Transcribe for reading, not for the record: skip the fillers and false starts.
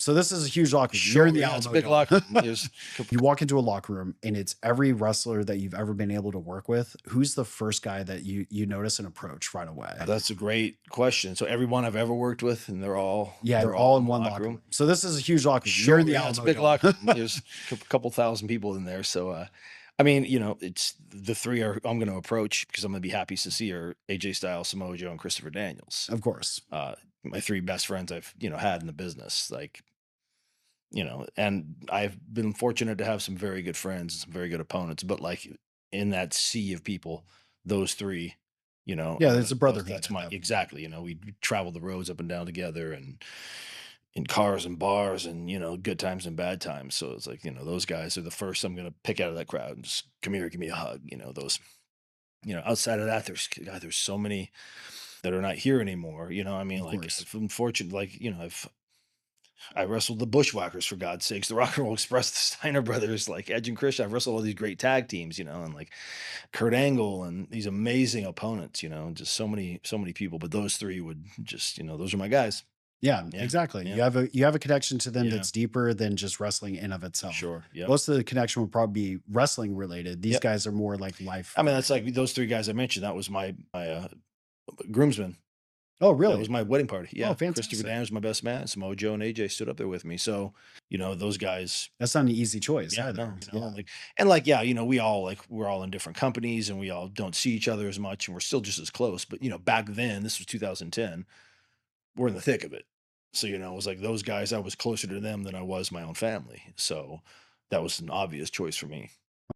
So this is a huge locker room. Sure, You're in the yeah, it's a Alamo big Dome. locker room. There's You walk into a locker room and it's every wrestler that you've ever been able to work with. Who's the first guy that you notice and approach right away? That's a great question. So everyone I've ever worked with, and Yeah, they're they're all all in in the one locker locker room. room. So this is a huge locker room. You're Sure, in the yeah, it's a Alamo big Dome. locker room. There's a couple thousand people in there. So, I mean, it's the three I'm going to approach because I'm going to be happy to see are AJ Styles, Samoa Joe, and Christopher Daniels. Of course. My three best friends I've had in the business, like and I've been fortunate to have some very good friends and some very good opponents. But like in that sea of people, those three, Yeah, there's a brotherhood That's at my that point. exactly. We travel the roads up and down together, and in cars and bars, and good times and bad times. So it's like those guys are the first I'm gonna pick out of that crowd and just come here, give me a hug. Those. Outside of that, there's so many that are not here anymore. I mean, Of like course. I'm fortunate, like I wrestled the Bushwhackers for God's sakes, the Rock and Roll Express, the Steiner Brothers, like Edge and Christian. I've wrestled all these great tag teams, and like Kurt Angle and these amazing opponents, and just so many people. But those three would just, those are my guys. Yeah, Yeah, exactly. yeah, You have a connection to them yeah, that's deeper than just wrestling in of itself. sure, yep, Most of the connection would probably be wrestling related. These yep. guys are more like life I mean, that's related. like those three guys I mentioned. That was my groomsman. Oh, That really? was my wedding party. Oh, Yeah, Christopher fantastic. Daniels, my best man. Samoa Joe and AJ stood up there with me. So, those guys. That's not an easy choice Yeah, no, either. Yeah. yeah, we're all in different companies and we all don't see each other as much and we're still just as close. But back then, this was 2010, we're in the thick of it. So, it was like those guys, I was closer to them than I was my own family. So that was an obvious choice for me.